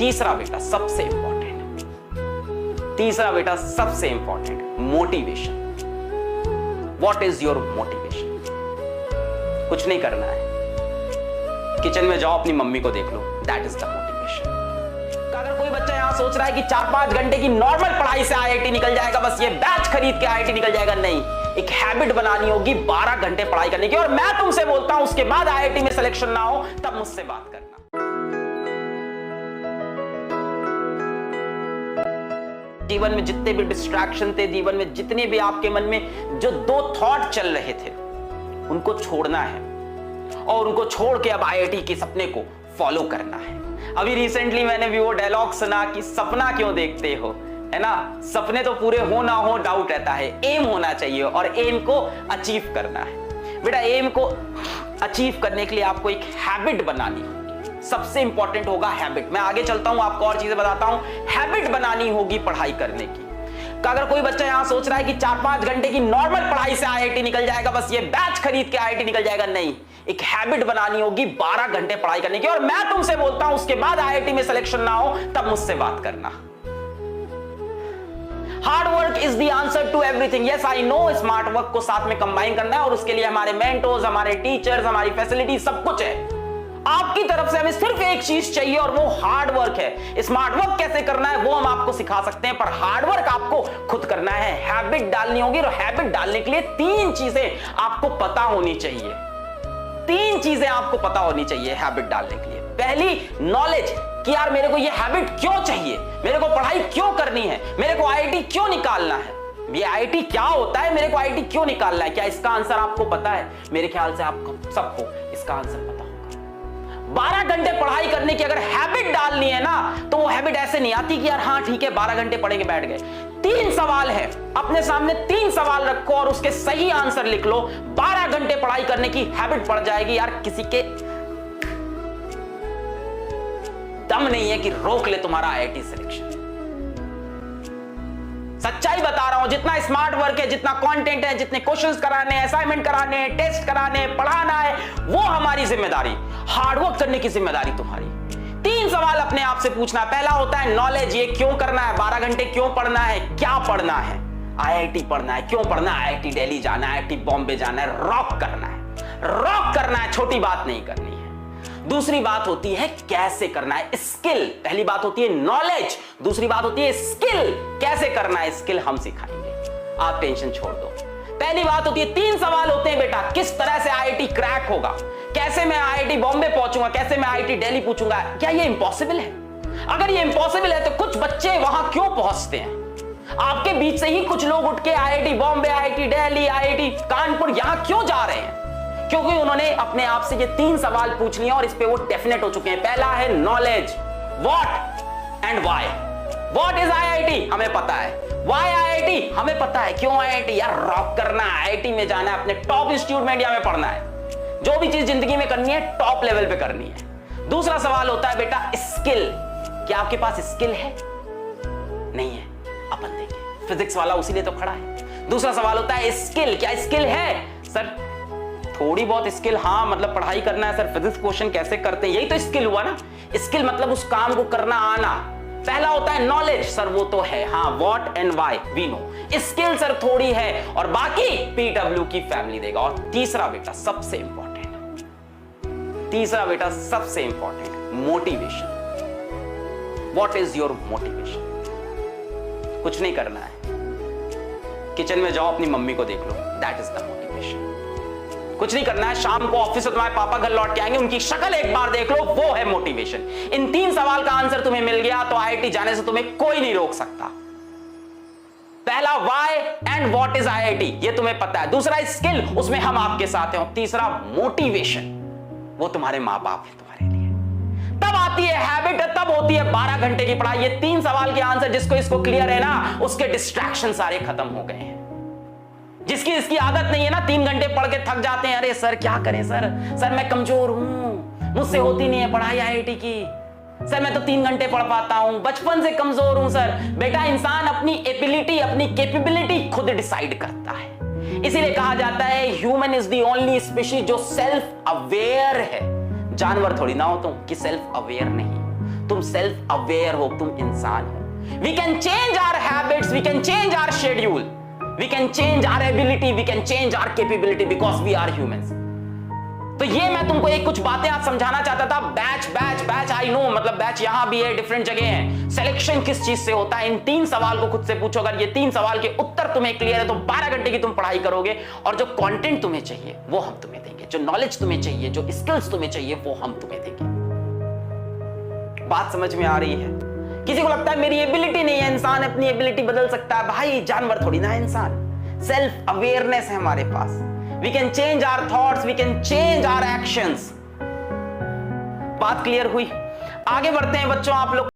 तीसरा बेटा सबसे इंपॉर्टेंट, तीसरा बेटा सबसे important, motivation. What is your motivation? कुछ नहीं करना है, किचन में जाओ, अपनी मम्मी को देख लो, दैट इज द मोटिवेशन। अगर कोई बच्चा यहां सोच रहा है कि 4-5 घंटे की नॉर्मल पढ़ाई से आईआईटी निकल जाएगा, बस ये बैच खरीद के आईआईटी निकल जाएगा, नहीं, एक हैबिट बनानी होगी 12 घंटे पढ़ाई करने की। और मैं तुमसे बोलता हूं उसके बाद आईआईटी में सिलेक्शन ना हो तब मुझसे बात करना। जीवन में जितने भी डिस्ट्रैक्शन थे, जीवन में जितने भी आपके मन में जो 2 थॉट चल रहे थे, उनको छोड़ना है और उनको छोड़ के अब आईआईटी के सपने को फॉलो करना है। अभी रिसेंटली मैंने भी वो डायलॉग सुना कि सपना क्यों देखते हो, है ना, सपने तो पूरे हो ना हो डाउट रहता है, एम होना चाहिए और एम को अचीव करना है। बेटा एम को अचीव करने के लिए आपको एक हैबिट बनानी होगी, सबसे इंपॉर्टेंट होगा हैबिट। मैं आगे चलता हूं, आपको और चीजें बताता हूं। हैबिट बनानी होगी पढ़ाई करने की। अगर कोई बच्चा यहां सोच रहा है कि 4-5 घंटे की नॉर्मल पढ़ाई से आईआईटी निकल जाएगा, बस ये बैच खरीद के आईआईटी निकल जाएगा, नहीं, एक हैबिट बनानी होगी 12 घंटे पढ़ाई करने की। और मैं तुमसे बोलता हूं उसके बाद आईआईटी में सिलेक्शन ना हो तब मुझसे बात करना। Hard work is the answer to everything. Yes I know, smart work को साथ में कंबाइन करना है और उसके लिए हमारे मेंटोर्स, हमारे टीचर्स, हमारी फैसिलिटी सब कुछ है। आपकी तरफ से हमें सिर्फ एक चीज चाहिए और वो हार्ड वर्क है। स्मार्ट वर्क कैसे करना है वो हम आपको सिखा सकते हैं, पर हार्ड वर्क आपको खुद करना है, हैबिट डालनी होगी। और हैबिट डालने के लिए 3 चीजें आपको पता होनी चाहिए, 3 चीजें आपको पता होनी चाहिए हैबिट डालने के लिए। पहली, नॉलेज, कि यार मेरे को ये हैबिट क्यों चाहिए, मेरे को पढ़ाई क्यों करनी है, मेरे को आईआईटी क्यों निकालना है, ये आईआईटी क्या होता है, मेरे को आईआईटी क्यों निकालना है। क्या इसका आंसर आपको पता है? मेरे ख्याल से आपको सबको इसका आंसर पता होगा। 12 घंटे पढ़ाई करने की अगर हैबिट डालनी है ना, तो वो हैबिट ऐसे नहीं आती कि यार हाँ ठीक है 12 घंटे पढ़ेंगे बैठ गए। 3 सवाल है, अपने सामने 3 सवाल रखो और उसके सही आंसर लिख लो। 12 घंटे पढ़ाई करने की हैबिट पड़ जाएगी। यार किसी के दम नहीं है कि रोक ले तुम्हारा आईआईटी सिलेक्शन। सच्चाई बता रहा हूं, जितना स्मार्ट वर्क है, जितना कंटेंट है, जितने क्वेश्चंस कराने हैं, असाइनमेंट कराने हैं, टेस्ट कराने हैं, पढ़ाना है, वो हमारी जिम्मेदारी। हार्डवर्क करने की जिम्मेदारी तुम्हारी। 3 सवाल अपने आप से पूछना। पहला होता है नॉलेज, ये क्यों करना है, 12 घंटे क्यों पढ़ना है, क्या पढ़ना है, आईआईटी पढ़ना है, क्यों पढ़ना है, आईआईटी दिल्ली जाना है, आईआईटी बॉम्बे जाना है, रॉक करना है, रॉक करना है, छोटी बात नहीं करनी है। दूसरी बात होती है कैसे करना है, स्किल। पहली बात होती है नॉलेज, दूसरी बात होती है स्किल, कैसे करना है, स्किल हम सिखाएंगे, आप टेंशन छोड़ दो। पहली बात होती है 3 सवाल होते हैं बेटा, किस तरह से आईआईटी क्रैक होगा, कैसे मैं आईआईटी बॉम्बे पहुंचूंगा, कैसे मैं आईआईटी दिल्ली पूछूंगा। क्या ये इंपॉसिबल है? अगर ये इंपॉसिबल है तो कुछ बच्चे वहां क्यों पहुंचते हैं? आपके बीच से ही कुछ लोग उठ के IIT Bombay, IIT Delhi, IIT Kanpur यहां क्यों जा रहे हैं? क्योंकि उन्होंने अपने आप से ये 3 सवाल पूछ लिए और इस पे वो डेफिनेट हो चुके हैं। पहला है knowledge, what and why. What is IIT, हमें पता है। व्हाई आईआईटी, हमें पता है। क्यों आईआईटी? यार रॉक करना है, आईआईटी में जाना है, अपने टॉप इंस्टीट्यूट में इंडिया में पढ़ना है, जो भी चीज जिंदगी में करनी है टॉप लेवल पे करनी है। दूसरा सवाल होता है बेटा स्किल, क्या आपके पास स्किल है? नहीं है, अपन देखें, फिजिक्स वाला उसीलिए तो खड़ा है। दूसरा सवाल होता है स्किल, क्या स्किल है? सर थोड़ी बहुत स्किल, हाँ मतलब पढ़ाई करना है सर, फिजिक्स क्वेश्चन कैसे करते हैं, यही तो स्किल हुआ ना। स्किल मतलब उस काम को करना आना। पहला होता है नॉलेज, सर वो तो है, हाँ what and why we know. Skill sir थोड़ी है और बाकी पीडब्ल्यू की फैमिली देगा। और तीसरा बेटा सबसे इंपॉर्टेंट, तीसरा बेटा सबसे important, motivation. What is your motivation? कुछ नहीं करना है, किचन में जाओ, अपनी मम्मी को देख लो, दैट इज द मोटिवेशन। कुछ नहीं करना है, शाम को ऑफिस से तुम्हारे पापा घर लौट के आएंगे, उनकी शक्ल एक बार देख लो, वो है मोटिवेशन। इन 3 सवाल का आंसर तुम्हें मिल गया तो आईआईटी जाने से तुम्हें कोई नहीं रोक सकता। पहला why and what is IIT, ये तुम्हें पता है। दूसरा स्किल, उसमें हम आपके साथ हैं। और तीसरा मोटिवेशन, वो तुम्हारे मां बाप है तुम्हारे लिए। तब आती है हैबिट, तब होती है 12 घंटे की पढ़ाई। ये 3 सवाल के आंसर जिसको इसको क्लियर है ना, उसके डिस्ट्रैक्शन सारे खत्म हो गए हैं। जिसकी इसकी आदत नहीं है ना, 3 घंटे पढ़ के थक जाते हैं, अरे सर क्या करें सर मैं कमजोर हूं, मुझसे होती नहीं है पढ़ाई आईआईटी की, सर मैं तो 3 घंटे पढ़ पाता हूं, बचपन से कमजोर हूं सर। बेटा इंसान अपनी एबिलिटी, अपनी कैपेबिलिटी खुद डिसाइड करता है। इसीलिए कहा जाता है human is the only species जो सेल्फ अवेयर है। जानवर थोड़ी ना हो तुम कि सेल्फ अवेयर नहीं। तुम सेल्फ अवेयर हो, तुम इंसान हो। We can change our habits, we can change our schedule, we can change our ability, we can change our capability because we are humans. तो ये मैं तुमको एक कुछ बातें आज समझाना चाहता था। Batch batch batch I know, मतलब बैच यहां भी है, डिफरेंट जगह है। सिलेक्शन किस चीज से होता है, इन 3 सवाल को खुद से पूछो। अगर ये 3 सवाल के उत्तर तुम्हें क्लियर है तो 12 घंटे की तुम पढ़ाई करोगे, और जो कंटेंट तुम्हें चाहिए वो हम तुम्हें देंगे, जो नॉलेज तुम्हें चाहिए, जो स्किल्स तुम्हें चाहिए वो हम तुम्हें देंगे। बात समझ में आ रही है? किसी को लगता है मेरी एबिलिटी नहीं है, इंसान अपनी एबिलिटी बदल सकता है। भाई जानवर थोड़ी ना है इंसान, सेल्फ अवेयरनेस है हमारे पास। We can change our thoughts, we can change our actions। बात क्लियर हुई? आगे बढ़ते हैं बच्चों, आप लोग